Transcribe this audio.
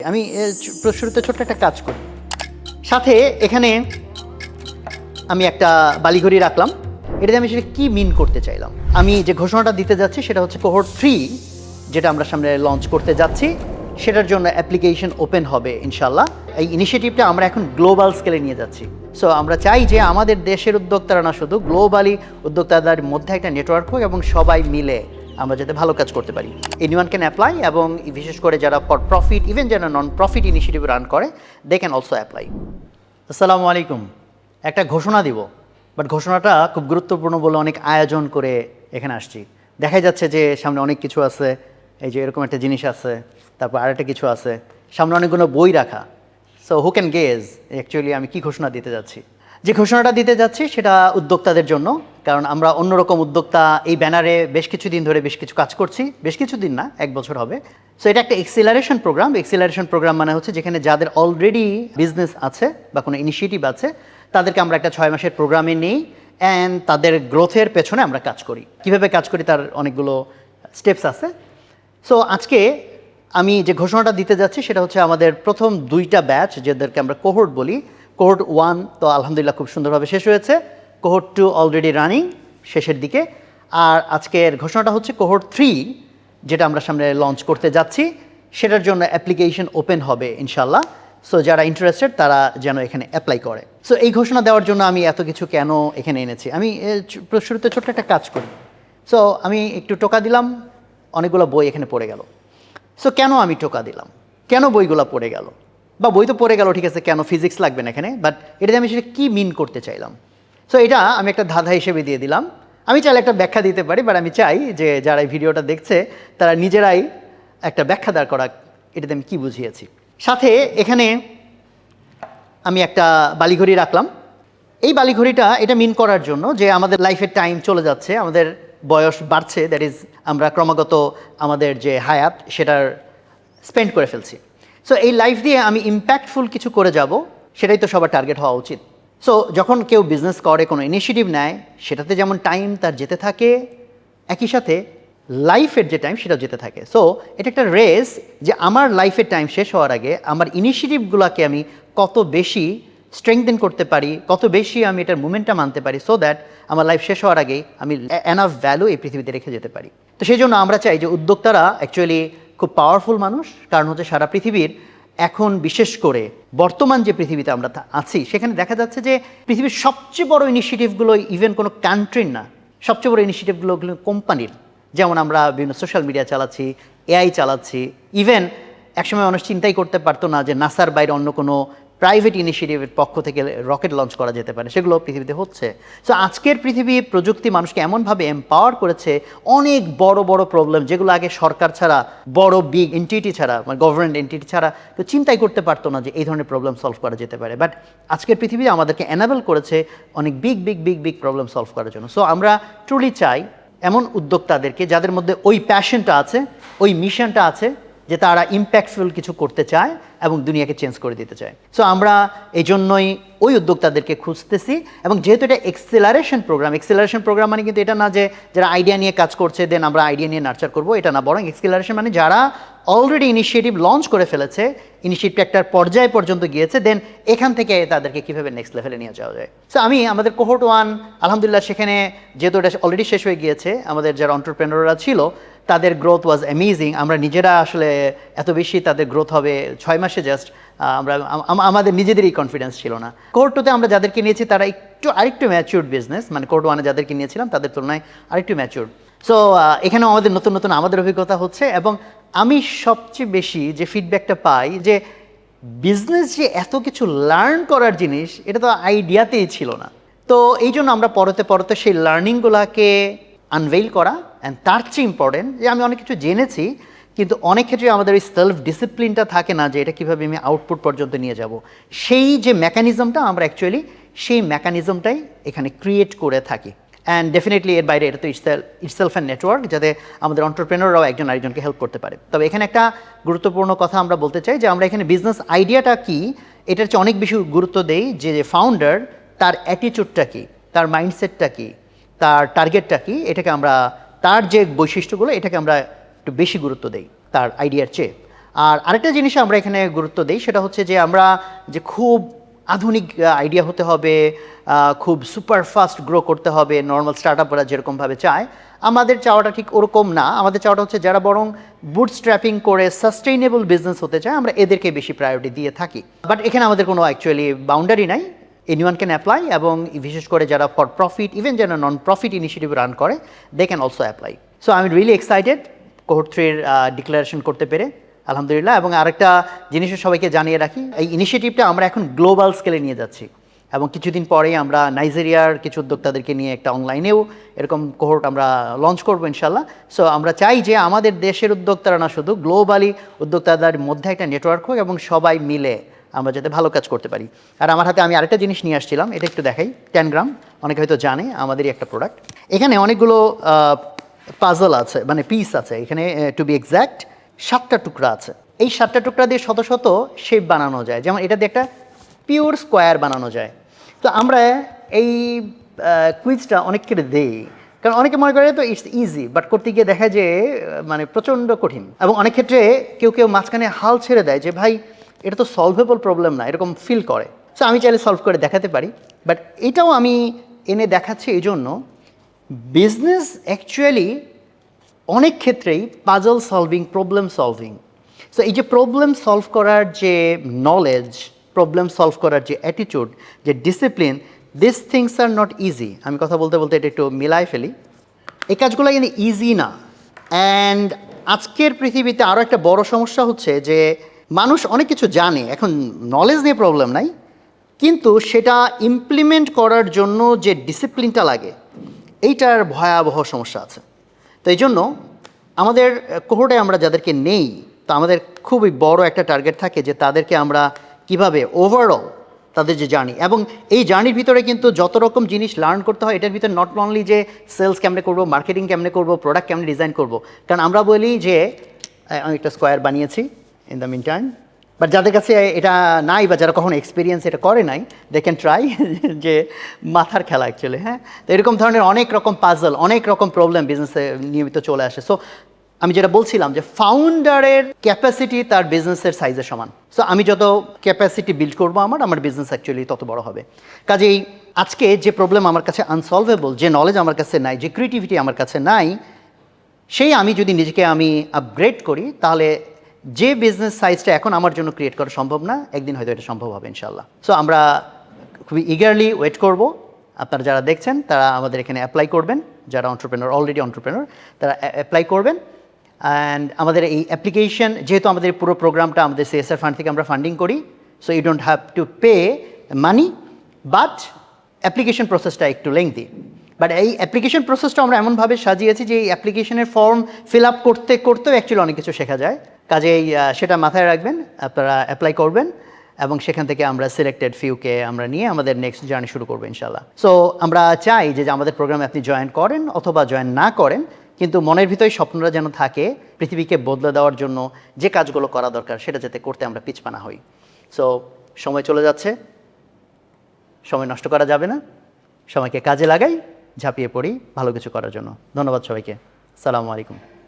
আমি শুরুতে ছোট্ট একটা কাজ করি, সাথে এখানে আমি একটা বালিঘড়ি রাখলাম। এটাতে আমি সেটা কি মিন করতে চাইলাম, আমি যে ঘোষণাটা দিতে যাচ্ছি সেটা হচ্ছে কোহর্ট 3 যেটা আমরা সামনে লঞ্চ করতে যাচ্ছি, সেটার জন্য অ্যাপ্লিকেশন ওপেন হবে ইনশাল্লাহ। এই ইনিশিয়েটিভটা আমরা এখন গ্লোবাল স্কেলে নিয়ে যাচ্ছি। সো আমরা চাই যে আমাদের দেশের উদ্যোক্তারা না শুধু গ্লোবালি উদ্যোক্তাদের মধ্যে একটা নেটওয়ার্ক হোক এবং সবাই মিলে আমরা যাতে ভালো কাজ করতে পারি। এনিওয়ান ক্যান অ্যাপ্লাই, এবং বিশেষ করে যারা ফর প্রফিট, ইভেন যারা নন প্রফিট ইনিশিয়েটিভ রান করে, দে ক্যান অলসো অ্যাপ্লাই। আসসালামু আলাইকুম। একটা ঘোষণা দিব, বাট ঘোষণাটা খুব গুরুত্বপূর্ণ বলে অনেক আয়োজন করে এখানে আসছি। দেখা যাচ্ছে যে সামনে অনেক কিছু আছে, এই যে এরকম একটা জিনিস আছে, তারপর আরেকটা কিছু আছে, সামনে অনেকগুলো বই রাখা। So who can gauge actually আমি কি ঘোষণা দিতে যাচ্ছি। যে ঘোষণাটা দিতে যাচ্ছি সেটা উদ্যোক্তাদের জন্য, কারণ আমরা অন্যরকম উদ্যোক্তা এই ব্যানারে বেশ কিছুদিন ধরে বেশ কিছু কাজ করছি, বেশ কিছুদিন না, 1 বছর হবে। সো এটা একটা এক্সিলারেশন প্রোগ্রাম। এক্সিলারেশন প্রোগ্রাম মানে হচ্ছে যেখানে যাদের অলরেডি বিজনেস আছে বা কোনো ইনিশিয়েটিভ আছে, তাদেরকে আমরা একটা 6 মাসের প্রোগ্রামে নিই অ্যান্ড তাদের গ্রোথের পেছনে আমরা কাজ করি। কীভাবে কাজ করি তার অনেকগুলো স্টেপস আছে। সো আজকে আমি যে ঘোষণাটা দিতে যাচ্ছি সেটা হচ্ছে আমাদের প্রথম 2টা ব্যাচ, যাদেরকে আমরা কোহর্ট বলি। কোহর্ট 1 তো আলহামদুলিল্লাহ খুব সুন্দরভাবে শেষ হয়েছে, কোহর্ট 2 অলরেডি রানিং শেষের দিকে, আর আজকের ঘোষণাটা হচ্ছে কোহর্ট 3 যেটা আমরা সামনে লঞ্চ করতে যাচ্ছি, সেটার জন্য অ্যাপ্লিকেশন ওপেন হবে ইনশাল্লাহ। সো যারা ইন্টারেস্টেড তারা যেন এখানে অ্যাপ্লাই করে। সো এই ঘোষণা দেওয়ার জন্য আমি এত কিছু কেন এখানে এনেছি, আমি শুরুতে ছোট্ট একটা কাজ করি। সো আমি একটু টোকা দিলাম, অনেকগুলো বই এখানে পড়ে গেল। সো কেন আমি টোকা দিলাম, কেন বইগুলো পড়ে গেল, বা বই তো পড়ে গেল ঠিক আছে, কেন ফিজিক্স লাগবে না এখানে, বাট এটাতে আমি সেটা কী মিন করতে চাইলাম। সো এটা আমি একটা ধাঁধা হিসেবে দিয়ে দিলাম। আমি চাইলে একটা ব্যাখ্যা দিতে পারি, বাট আমি চাই যে যারা এই ভিডিওটা দেখছে তারা নিজেরাই একটা ব্যাখ্যা দাঁড় করা এটাতে আমি কী বুঝিয়েছি। সাথে এখানে আমি একটা বালিঘড়ি রাখলাম। এই বালিঘড়িটা এটা মিন করার জন্য যে আমাদের লাইফের টাইম চলে যাচ্ছে, আমাদের বয়স বাড়ছে, দ্যাট ইজ আমরা ক্রমাগত আমাদের যে হায়াত সেটার স্পেন্ড করে ফেলছি। সো এই লাইফ দিয়ে আমি ইম্প্যাক্টফুল কিছু করে যাব, সেটাই তো সবার টার্গেট হওয়া উচিত। সো যখন কেউ বিজনেস করে, কোনো ইনিশিয়েটিভ নেয়, সেটাতে যেমন টাইম তার যেতে থাকে, একই সাথে লাইফের যে টাইম সেটাও যেতে থাকে। সো এটা একটা রেস যে আমার লাইফের টাইম শেষ হওয়ার আগে আমার ইনিশিয়েটিভগুলোকে আমি কত বেশি স্ট্রেংথেন করতে পারি, কত বেশি আমি এটার মুভমেন্টটা মানতে পারি, সো দ্যাট আমার লাইফ শেষ হওয়ার আগেই আমি এনাফ ভ্যালু এই পৃথিবীতে রেখে যেতে পারি। তো সেই জন্য আমরা চাই যে উদ্যোক্তারা অ্যাকচুয়ালি খুব পাওয়ারফুল মানুষ, কারণ হচ্ছে সারা পৃথিবীর এখন বিশেষ করে বর্তমান যে পৃথিবীতে আমরা আছি সেখানে দেখা যাচ্ছে যে পৃথিবীর সবচেয়ে বড় ইনিশিয়েটিভগুলো ইভেন কোনো কান্ট্রির না, সবচেয়ে বড় ইনিশিয়েটিভগুলো কোম্পানির। যেমন আমরা বিভিন্ন সোশ্যাল মিডিয়া চালাচ্ছি, এআই চালাচ্ছি, ইভেন একসময় মানুষ চিন্তাই করতে পারতো না যে নাসার বাইরে অন্য কোনো প্রাইভেট ইনিশিয়েটিভের পক্ষ থেকে রকেট লঞ্চ করা যেতে পারে, সেগুলো পৃথিবীতে হচ্ছে। সো আজকের পৃথিবী প্রযুক্তি মানুষকে এমনভাবে এম্পাওয়ার করেছে, অনেক বড় বড় প্রবলেম যেগুলো আগে সরকার ছাড়া, বড় বিগ এন্টিটি ছাড়া, মানে গভর্নমেন্ট এন্টিটি ছাড়া তো চিন্তাই করতে পারতো না যে এই ধরনের প্রবলেম সলভ করা যেতে পারে। বাট আজকের পৃথিবী আমাদেরকে এনাবেল করেছে অনেক big big big big problem solve করার জন্য। সো আমরা ট্রুলি চাই এমন উদ্যোক্তাদেরকে যাদের মধ্যে ওই প্যাশনটা আছে, ওই মিশনটা আছে, যে তারা ইম্প্যাক্টফুল কিছু করতে চায় এবং দুনিয়াকে চেঞ্জ করে দিতে চায়। সো আমরা এই জন্যই ওই উদ্যোক্তাদেরকে খুঁজতেছি। এবং যেহেতু এটা এক্সেলারেশন প্রোগ্রাম মানে কিন্তু এটা না যে যারা আইডিয়া নিয়ে কাজ করছে দেন আমরা আইডিয়া নিয়ে নার্চার করবো, এটা না, বরং এক্সেলারেশন মানে যারা অলরেডি ইনিশিয়েটিভ লঞ্চ করে ফেলেছে, ইনিশিয়েটিভ একটা পর্যায় পর্যন্ত গিয়েছে, দেন এখান থেকে তাদেরকে কীভাবে নেক্সট লেভেলে নিয়ে যাওয়া যায়। সো আমি আমাদের কোহর্ট 1 আলহামদুলিল্লাহ সেখানে যেহেতু এটা অলরেডি শেষ হয়ে গিয়েছে, আমাদের যারা এন্টারপ্রেনাররা ছিল তাদের গ্রোথ ওয়াজ অ্যামেজিং। আমরা নিজেরা আসলে এত বেশি তাদের গ্রোথ হবে 6 মাসে জাস্ট আমরা আমাদের নিজেদেরই কনফিডেন্স ছিল না। কোহর্ট 2তে আমরা যাদেরকে নিয়েছি তারা আরেকটু ম্যাচিউরড বিজনেস, মানে কোহর্ট 1-এ যাদেরকে নিয়েছিলাম তাদের তুলনায় আরেকটু ম্যাচিউরড। সো এখানেও আমাদের নতুন নতুন আমাদের অভিজ্ঞতা হচ্ছে, এবং আমি সবচেয়ে বেশি যে ফিডব্যাকটা পাই যে বিজনেস যে এত কিছু লার্ন করার জিনিস এটা তো আইডিয়াতেই ছিল না। তো এই জন্য আমরা পরতে সেই লার্নিংগুলোকে আনভেইল করা, অ্যান্ড তার চেয়ে ইম্পর্টেন্ট যে আমি অনেক কিছু জেনেছি, কিন্তু অনেক ক্ষেত্রে আমাদের ওই সেলফ ডিসিপ্লিনটা থাকে না যে এটা কীভাবে আমি আউটপুট পর্যন্ত নিয়ে যাব। সেই যে মেকানিজমটা আমরা অ্যাকচুয়ালি সেই মেকানিজমটাই এখানে ক্রিয়েট করে থাকি। অ্যান্ড ডেফিনেটলি এর বাইরে এটা তো ইটসেলফ অ্যান্ড নেটওয়ার্ক, যাতে আমাদের এন্টারপ্রেনাররাও একজন আরেকজনকে হেল্প করতে পারে। তবে এখানে একটা গুরুত্বপূর্ণ কথা আমরা বলতে চাই যে আমরা এখানে বিজনেস আইডিয়াটা কী এটার চেয়ে অনেক বেশি গুরুত্ব দেই যে ফাউন্ডার তার অ্যাটিটিউডটা কী, তার মাইন্ডসেটটা কী, তার টার্গেটটা কী, এটাকে আমরা তার যে বৈশিষ্ট্যগুলো এটাকে আমরা একটু বেশি গুরুত্ব দেই তার আইডিয়ার চেয়ে। আর আরেকটা জিনিস আমরা এখানে গুরুত্ব দিই, সেটা হচ্ছে যে আমরা যে খুব আধুনিক আইডিয়া হতে হবে, খুব সুপার ফাস্ট গ্রো করতে হবে, নর্মাল স্টার্ট আপরা যেরকমভাবে চায়, আমাদের চাওয়াটা ঠিক ওরকম না। আমাদের চাওয়াটা হচ্ছে যারা বরং বুটস্ট্র্যাপিং করে সাস্টেইনেবল বিজনেস হতে চায়, আমরা এদেরকে বেশি প্রায়োরিটি দিয়ে থাকি। বাট এখানে আমাদের কোনো অ্যাকচুয়ালি বাউন্ডারি নাই, এনিওয়ান ক্যান অ্যাপ্লাই, এবং বিশেষ করে যারা ফর প্রফিট, ইভেন যারা নন প্রফিট ইনিশিয়েটিভ রান করে, they can also apply. So I am really excited cohort 3 declaration করতে পেরে, আলহামদুলিল্লাহ। এবং আরেকটা জিনিসও সবাইকে জানিয়ে রাখি, এই ইনিশিয়েটিভটা আমরা এখন গ্লোবাল স্কেলে নিয়ে যাচ্ছি, এবং কিছুদিন পরেই আমরা নাইজেরিয়ার কিছু উদ্যোক্তাদেরকে নিয়ে একটা অনলাইনেও এরকম কোহর্ট আমরা লঞ্চ করবো ইনশাল্লাহ। সো আমরা চাই যে আমাদের দেশের উদ্যোক্তারা না, শুধু গ্লোবালি উদ্যোক্তাদের মধ্যে একটা নেটওয়ার্ক হোক, এবং সবাই মিলে আমরা যাতে ভালো কাজ করতে পারি। আর আমার হাতে আমি আরেকটা জিনিস নিয়ে আসছিলাম, এটা একটু দেখাই। 10 গ্রাম, অনেকে হয়তো জানে আমাদেরই একটা প্রোডাক্ট। এখানে অনেকগুলো পাজল আছে, মানে পিস আছে এখানে, টু বি এক্স্যাক্ট 7টা টুকরা আছে। এই 7টা টুকরা দিয়ে শত শত শেপ বানানো যায়, যেমন এটা দিয়ে একটা পিওর স্কোয়ার বানানো যায়। তো আমরা এই কুইজটা অনেককে দেই, কারণ অনেকে মনে করে তো ইটস ইজি, বাট করতে গিয়ে দেখা যে মানে প্রচণ্ড কঠিন, এবং অনেক ক্ষেত্রে কেউ কেউ মাঝখানে হাল ছেড়ে দেয় যে ভাই এটা তো সলভেবল প্রবলেম না, এরকম ফিল করে। সো আমি চাইলে সলভ করে দেখাতে পারি, বাট এটাও আমি এনে দেখাচ্ছি এই জন্য, বিজনেস অ্যাকচুয়ালি অনেক ক্ষেত্রেই puzzle solving, problem solving. So এই যে প্রবলেম সলভ করার যে নলেজ, প্রবলেম সলভ করার যে অ্যাটিটিউড, যে discipline, this things are not easy. আমি কথা বলতে বলতে এটা একটু মিলাই ফেলি। এই কাজগুলো কিন্তু ইজি না। অ্যান্ড আজকের পৃথিবীতে আরও একটা বড় সমস্যা হচ্ছে যে মানুষ অনেক কিছু জানে, এখন নলেজ নিয়ে প্রবলেম নাই, কিন্তু সেটা ইমপ্লিমেন্ট করার জন্য যে ডিসিপ্লিনটা লাগে, এইটার ভয়াবহ সমস্যা আছে। তো এই জন্য আমাদের কোহর্টে আমরা যাদেরকে নেই, তো আমাদের খুবই বড় একটা টার্গেট থাকে যে তাদেরকে আমরা কিভাবে ওভারঅল তাদের যে জার্নি, এবং এই জার্নির ভিতরে কিন্তু যত রকম জিনিস লার্ন করতে হয়, এটার ভিতরে নট অনলি যে সেলস কেমনে করবো, মার্কেটিং কেমনে করবো, প্রোডাক্ট কেমনে ডিজাইন করবো। কারণ আমরা বলি যে আমি একটা স্কোয়ার বানিয়েছি in the mean time, but যাদের কাছে এটা নাই বা যারা কখনো এক্সপিরিয়েন্স এটা করে নাই, দে ক্যান ট্রাই, যে মাথার খেলা অ্যাকচুয়ালি। হ্যাঁ, তো এরকম ধরনের অনেক রকম পাজল, অনেক রকম প্রবলেম বিজনেসে নিয়মিত চলে আসে। সো আমি যেটা বলছিলাম যে ফাউন্ডারের ক্যাপাসিটি তার বিজনেসের সাইজের সমান। সো আমি যত ক্যাপাসিটি বিল্ড করবো আমার বিজনেস অ্যাকচুয়ালি তত বড় হবে। কাজেই আজকে যে প্রবলেম আমার কাছে আনসলভেবল, যে নলেজ আমার কাছে নাই, যে ক্রিয়েটিভিটি আমার কাছে নাই, সেই আমি যদি নিজেকে আমি আপগ্রেড করি, তাহলে যে বিজনেস সাইজটা এখন আমার জন্য ক্রিয়েট করা সম্ভব না, একদিন হয়তো এটা সম্ভব হবে ইনশাল্লাহ। সো আমরা খুবই ইগারলি ওয়েট করব। আপনারা যারা দেখছেন তারা আমাদের এখানে অ্যাপ্লাই করবেন, যারা অন্টারপ্রেনার, অলরেডি অন্টারপ্রেনার, তারা অ্যাপ্লাই করবেন। অ্যান্ড আমাদের এই অ্যাপ্লিকেশন, যেহেতু আমাদের পুরো প্রোগ্রামটা আমাদের সিএসআর ফান্ড থেকে আমরা ফান্ডিং করি, so you don't have to pay money, but application প্রসেসটা একটু লেংথি। বাট এই অ্যাপ্লিকেশন প্রসেসটা আমরা এমনভাবে সাজিয়েছি যে এই অ্যাপ্লিকেশনের ফর্ম ফিল আপ করতে করতেও অ্যাকচুয়ালি অনেক কিছু শেখা যায়। কাজেই সেটা মাথায় রাখবেন, আপনারা অ্যাপ্লাই করবেন, এবং সেখান থেকে আমরা সিলেক্টেড ফিউকে আমরা নিয়ে আমাদের নেক্সট জার্নি শুরু করবো ইনশাল্লাহ। সো আমরা চাই যে আমাদের প্রোগ্রামে আপনি জয়েন করেন অথবা জয়েন না করেন, কিন্তু মনের ভিতরে স্বপ্নটা যেন থাকে পৃথিবীকে বদলে দেওয়ার জন্য যে কাজগুলো করা দরকার সেটা যাতে করতে আমরা পিছপা না হই। সো সময় চলে যাচ্ছে, সময় নষ্ট করা যাবে না, সময়কে কাজে লাগাই, ঝাঁপিয়ে পড়ি ভালো কিছু করার জন্য। ধন্যবাদ সবাইকে, আসসালামু আলাইকুম।